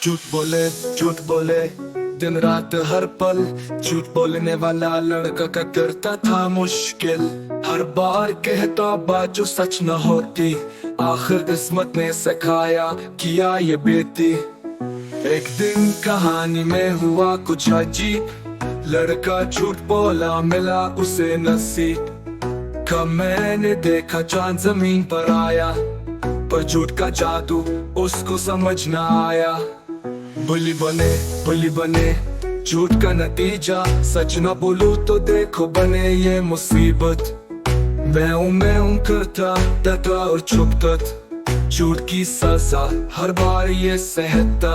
झूठ बोले दिन रात हर पल। झूठ बोलने वाला लड़का का करता था मुश्किल। हर बार कहता बात जो सच न होती, आखिर किस्मत ने सिखाया किया ये बेटी। एक दिन कहानी में हुआ कुछ अजीब, लड़का झूठ बोला मिला उसे नसीब। कब मैंने देखा चांद जमीन पर आया, पर झूठ का जादू उसको समझ न आया। बुली बने झूठ का नतीजा, सच न बोलूं तो देखो बने ये मुसीबत। मैं हूं करता डटा और छुपता, झूठ की सजा हर बार ये सहता।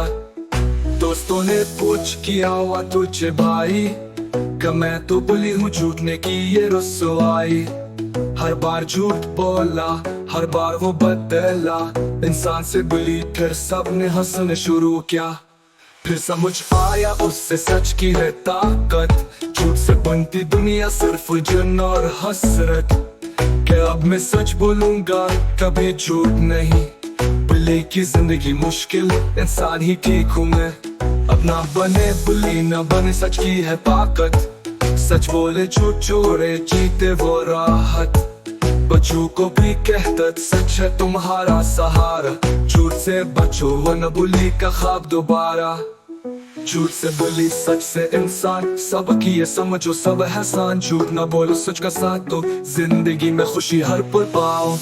दोस्तों ने पूछ किया हुआ तुझे भाई, कि मैं तो बुली हूँ झूठ ने की ये रसवाई। हर बार झूठ बोला हर बार वो बदला, इंसान से बुली फिर सबने हंसने शुरू किया। फिर समझ आया उससे सच की है ताकत, झूठ से बनती दुनिया सिर्फ जुर्म और हसरत। कि अब मैं सच बोलूंगा कभी झूठ नहीं, बुली की जिंदगी मुश्किल इंसान ही ठीक हूँ मैं। अब ना बने बुली न बने सच की है ताकत, सच बोले झूठ छोड़े जीते वो राहत। बच्चों को भी कहता सच है तुम्हारा सहारा, झूठ से बचो वरना बुली का ख्वाब दोबारा। झूठ से बुली सच से इंसान, सबकी ये समझो सब है आसान। झूठ ना बोलो सच का साथ दो, जिंदगी में खुशी हर पल पाओ।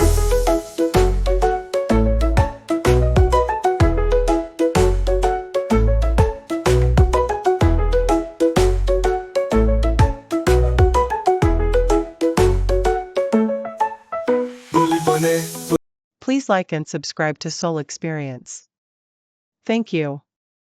Please like and subscribe to Soul Experience. Thank you.